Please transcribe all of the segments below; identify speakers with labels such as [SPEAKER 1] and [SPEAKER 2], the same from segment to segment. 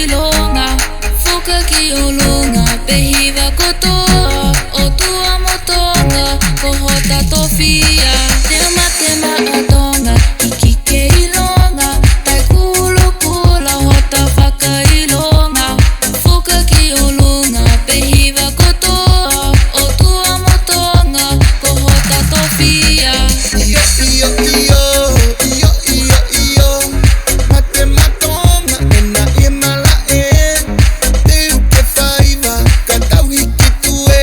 [SPEAKER 1] ilonga Fuka ki ulunga Pehiva kotoa O tua motonga Kohota tofia Tema tema atonga Hiki ke ilonga Tai kulu kula Hota whaka ilonga Fuka ki ulunga Pehiva kotoa O tua motonga Kohota tofia
[SPEAKER 2] Iyo, iyo, iyo, iyo, iyo, iyo. Mate matonga, ena e mala e. Te uke faiva, katau hiki tue.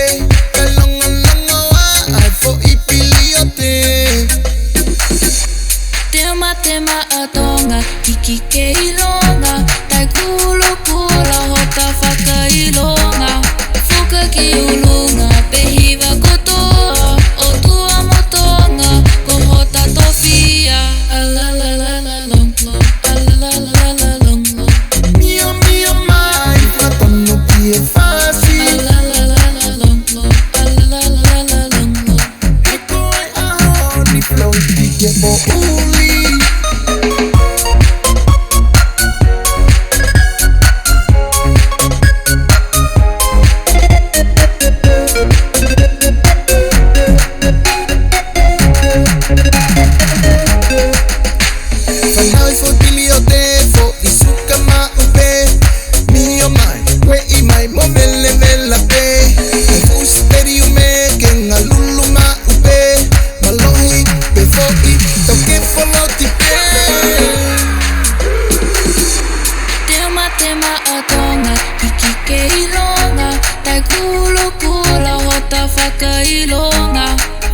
[SPEAKER 2] Kalonga longa wa, ai fo ipiliote.
[SPEAKER 1] Tema atonga Hiki ke ilonga Tai kulu kula Hota whaka ilonga Fuka ki ulunga Pehiva kotoa O tua motonga Kohota tofia Alalalala long long Alalalala long long
[SPEAKER 2] Mio, mio, mai, fatono pie fasi.
[SPEAKER 1] Alalalala long long Alalalala long long
[SPEAKER 2] Eko ai aho, ni flow ike po uli. Fanai fo tilio te fo isuka ma upe. Mio mai, we I mai mo mele mela pe. Ai fu stereo me kenga lulu ma upe. Malohi pe fo I toke fo ti pe.
[SPEAKER 1] Tema atonga Hiki ke ilonga Tai kulu kula Hota whaka ilonga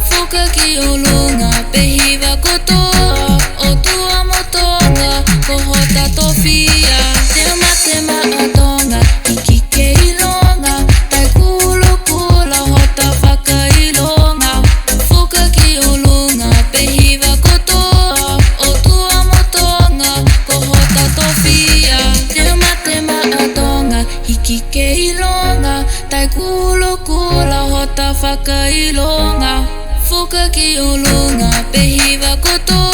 [SPEAKER 1] Fuka ki ulunga Pehiva kotoa O tua motonga Kohota tofia Tema atonga Hiki ke ilonga Tai kulu kula Hota whaka ilonga Fuka ki ulunga Pehiva kotoa O tua motonga Kohota tofia Tema atonga Hiki ke ilonga Tai kulu kula Hota whaka ilonga Fuka ki ulunga Pehiva kotoa